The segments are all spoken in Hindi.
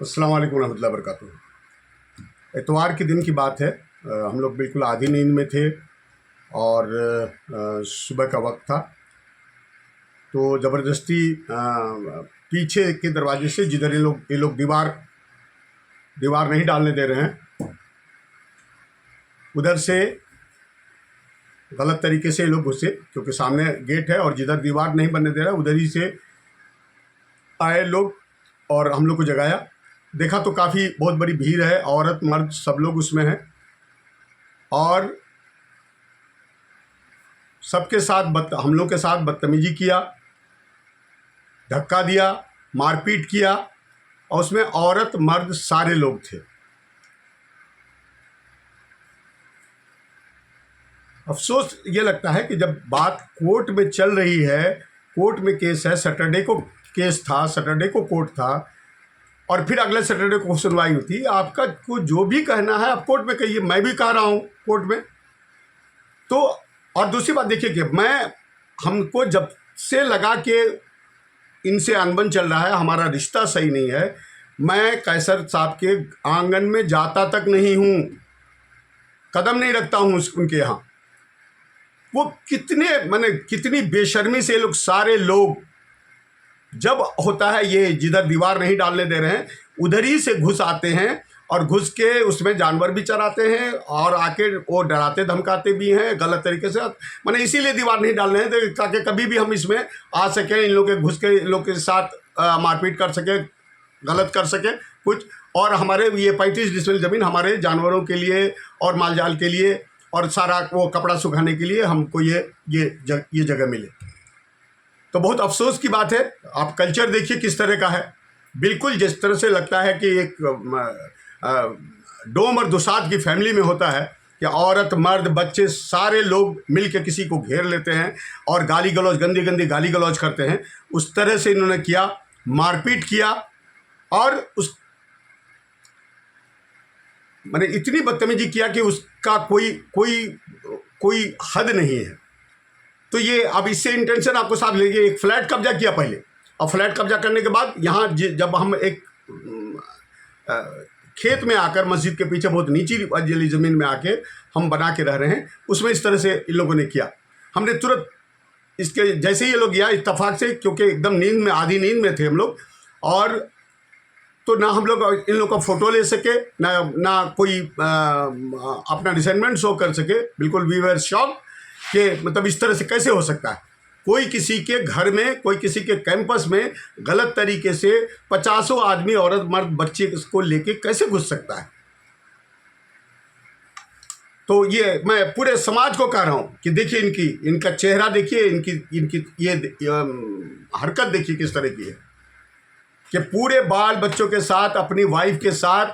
अस्सलाम वालेकुम रहमतुल्लाहि वबरकातुहू। इतवार के दिन की बात है। हम लोग बिल्कुल आधी नींद में थे और सुबह का वक्त था, तो ज़बरदस्ती पीछे के दरवाजे से, जिधर ये लोग दीवार नहीं डालने दे रहे हैं, उधर से गलत तरीके से ये लोग घुसे, क्योंकि सामने गेट है और जिधर दीवार नहीं बनने दे रहा उधर ही से आए लोग और हम लोग को जगाया। देखा तो काफ़ी बहुत बड़ी भीड़ है, औरत मर्द सब लोग उसमें हैं और सबके साथ हम लोग के साथ बदतमीजी किया, धक्का दिया, मारपीट किया और उसमें औरत मर्द सारे लोग थे। अफसोस ये लगता है कि जब बात कोर्ट में चल रही है, कोर्ट में केस है, सैटरडे को केस था, सैटरडे को कोर्ट था और फिर अगले सैटरडे को सुनवाई होती। आपका को जो भी कहना है आप कोर्ट में कहिए, मैं भी कह रहा हूँ कोर्ट में। तो और दूसरी बात देखिए कि हमको जब से लगा कि इनसे अनबन चल रहा है, हमारा रिश्ता सही नहीं है, मैं कैसर साहब के आंगन में जाता तक नहीं हूँ, कदम नहीं रखता हूँ उनके यहाँ। वो कितनी बेशर्मी से लोग, सारे लोग, जब होता है ये जिधर दीवार नहीं डालने दे रहे हैं उधर ही से घुस आते हैं और घुस के उसमें जानवर भी चराते हैं और आके वो डराते धमकाते भी हैं गलत तरीके से। मैंने इसीलिए दीवार नहीं डाल रहे हैं ताकि कभी भी हम इसमें आ सकें, इन लोग के घुस के इन लोग के साथ मारपीट कर सके, गलत कर सके कुछ। और हमारे ये 35 डिसमिल ज़मीन हमारे जानवरों के लिए और माल जाल के लिए और सारा वो कपड़ा सुखाने के लिए हमको ये जगह मिले। तो बहुत अफसोस की बात है। आप कल्चर देखिए किस तरह का है, बिल्कुल जिस तरह से लगता है कि एक डोम और दुसाद की फैमिली में होता है कि औरत मर्द बच्चे सारे लोग मिल के किसी को घेर लेते हैं और गाली गलौज, गंदी गंदी गाली गलौज करते हैं। उस तरह से इन्होंने किया, मारपीट किया और मैंने इतनी बदतमीजी किया कि उसका कोई हद नहीं है। तो ये अब इससे इंटेंशन आपको साफ लगे। एक फ्लैट कब्जा किया पहले और फ्लैट कब्जा करने के बाद यहाँ जब हम एक खेत में आकर, मस्जिद के पीछे बहुत नीची वाली ज़मीन में आके हम बना के रह रहे हैं, उसमें इस तरह से इन लोगों ने किया। हमने तुरंत इसके जैसे ही ये लोग गया इत्तेफाक से, क्योंकि एकदम नींद में, आधी नींद में थे हम लोग, और तो ना हम लोग इन लोग का फ़ोटो ले सके, ना कोई अपना रिसेंटमेंट शो कर सके। बिल्कुल वी वर शॉक कि मतलब इस तरह से कैसे हो सकता है, कोई किसी के घर में, कोई किसी के कैंपस में गलत तरीके से 50 आदमी, औरत मर्द बच्चे को लेके कैसे घुस सकता है। तो ये मैं पूरे समाज को कह रहा हूँ कि देखिए इनका चेहरा देखिए, इनकी ये हरकत देखिए किस तरह की है कि पूरे बाल बच्चों के साथ, अपनी वाइफ के साथ,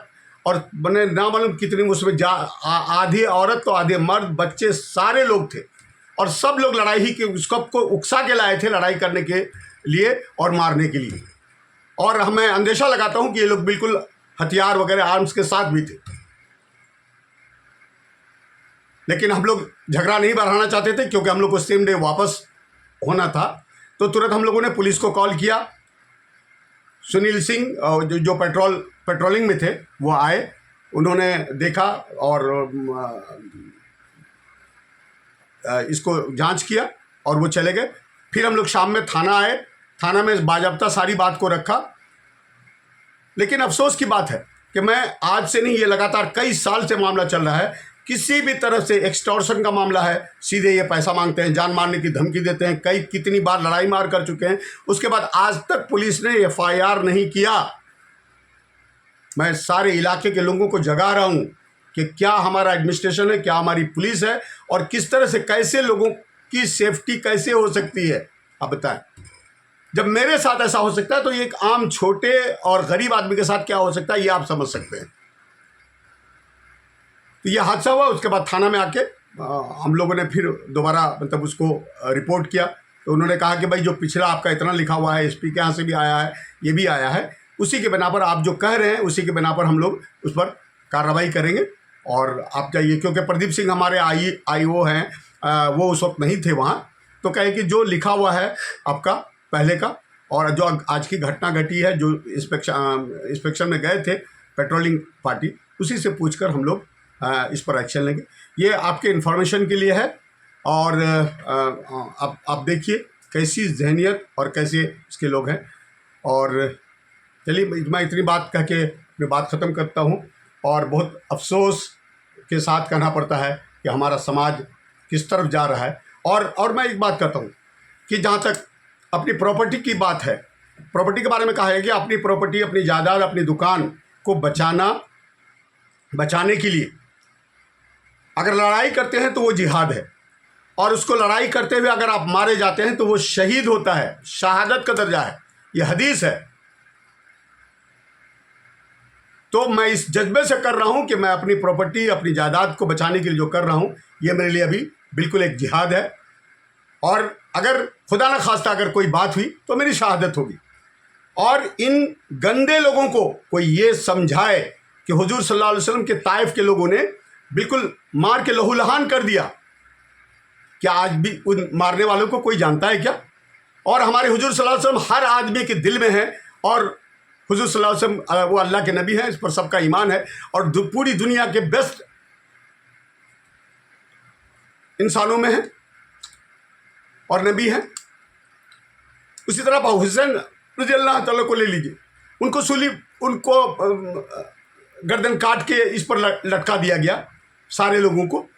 और मैंने ना मालूम कितनी उसमें आधी औरत तो आधे मर्द, बच्चे सारे लोग थे और सब लोग लड़ाई ही के उसको को उकसा के लाए थे लड़ाई करने के लिए और मारने के लिए। और मैं अंदेशा लगाता हूं कि ये लोग बिल्कुल हथियार वगैरह आर्म्स के साथ भी थे, लेकिन हम लोग झगड़ा नहीं बढ़ाना चाहते थे क्योंकि हम लोग को सेम डे वापस होना था। तो तुरंत हम लोगों ने पुलिस को कॉल किया। सुनील सिंह जो पेट्रोलिंग में थे वो आए, उन्होंने देखा और इसको जांच किया और वो चले गए। फिर हम लोग शाम में थाना आए, थाना में बाज़ाब्ता सारी बात को रखा। लेकिन अफसोस की बात है कि मैं आज से नहीं, ये लगातार कई साल से मामला चल रहा है। किसी भी तरह से एक्सटॉर्शन का मामला है, सीधे ये पैसा मांगते हैं, जान मारने की धमकी देते हैं। कितनी बार लड़ाई मार कर चुके हैं, उसके बाद आज तक पुलिस ने FIR नहीं किया। मैं सारे इलाके के लोगों को जगा रहा हूँ कि क्या हमारा एडमिनिस्ट्रेशन है, क्या हमारी पुलिस है और किस तरह से, कैसे लोगों की सेफ्टी कैसे हो सकती है। आप बताएं, जब मेरे साथ ऐसा हो सकता है तो ये एक आम छोटे और गरीब आदमी के साथ क्या हो सकता है, ये आप समझ सकते हैं। तो ये हादसा हुआ। उसके बाद थाना में आके हम लोगों ने फिर दोबारा मतलब उसको रिपोर्ट किया। तो उन्होंने कहा कि भाई जो पिछला आपका इतना लिखा हुआ है, SP के यहाँ से भी आया है, ये भी आया है, उसी के बिना पर आप जो कह रहे हैं उसी के बिना पर हम लोग उस पर कार्रवाई करेंगे और आप जाइए। क्योंकि प्रदीप सिंह हमारे IO हैं, वो उस वक्त नहीं थे वहाँ। तो कहे कि जो लिखा हुआ है आपका पहले का और जो आज की घटना घटी है, जो इंस्पेक्शन में गए थे पेट्रोलिंग पार्टी, उसी से पूछकर हम लोग इस पर एक्शन लेंगे। ये आपके इन्फॉर्मेशन के लिए है। और आप देखिए कैसी जहनियत और कैसे इसके लोग हैं। और चलिए मैं इतनी बात कह के अपनी बात ख़त्म करता हूँ। और बहुत अफसोस के साथ कहना पड़ता है कि हमारा समाज किस तरफ जा रहा है। और मैं एक बात कहता हूँ कि जहाँ तक अपनी प्रॉपर्टी की बात है, प्रॉपर्टी के बारे में कहा है कि अपनी प्रॉपर्टी, अपनी जायदाद, अपनी दुकान को बचाने के लिए अगर लड़ाई करते हैं तो वो जिहाद है। और उसको लड़ाई करते हुए अगर आप मारे जाते हैं तो वो शहीद होता है, शहादत का दर्जा है। ये हदीस है। तो मैं इस जज्बे से कर रहा हूं कि मैं अपनी प्रॉपर्टी, अपनी जायदाद को बचाने के लिए जो कर रहा हूं, ये मेरे लिए अभी बिल्कुल एक जिहाद है। और अगर खुदा न खास्ता अगर कोई बात हुई तो मेरी शहादत होगी। और इन गंदे लोगों को कोई ये समझाए कि हुजूर सल्लल्लाहु अलैहि वसल्लम के ताइफ के लोगों ने बिल्कुल मार के लहूलुहान कर दिया, क्या आज भी उन मारने वालों को कोई जानता है क्या? और हमारे हुजूर सल्लल्लाहु अलैहि वसल्लम हर आदमी के दिल में है। और हुजूर सल्लल्लाहु अलैहि वसल्लम वो अल्लाह के नबी हैं, इस पर सबका ईमान है। और पूरी दुनिया के बेस्ट इंसानों में है और नबी हैं। उसी तरह अबू हुसैन रज़ी अल्लाह तआला को ले लीजिए, उनको गर्दन काट के इस पर लटका दिया गया, सारे लोगों को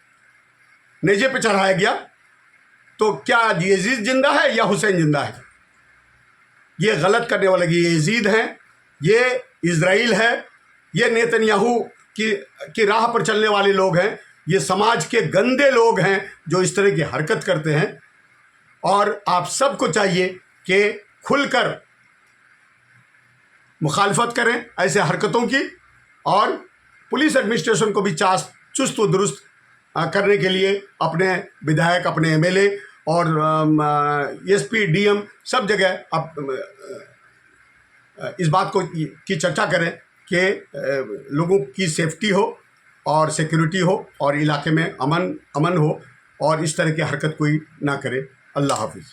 नेजे पे चढ़ाया गया। तो क्या यजीद जिंदा है या हुसैन जिंदा है? ये गलत करने वाले ये यजीद हैं, ये इज़राइल है, ये नेतन्याहू की राह पर चलने वाले लोग हैं। ये समाज के गंदे लोग हैं जो इस तरह की हरकत करते हैं। और आप सबको चाहिए कि खुलकर मुखालफत करें ऐसे हरकतों की। और पुलिस एडमिनिस्ट्रेशन को भी चुस्त व दुरुस्त करने के लिए अपने विधायक, अपने एमएलए और एसपी, डीएम सब जगह आप इस बात की चर्चा करें कि लोगों की सेफ्टी हो और सिक्योरिटी हो और इलाके में अमन हो और इस तरह की हरकत कोई ना करे। अल्लाह हाफिज़।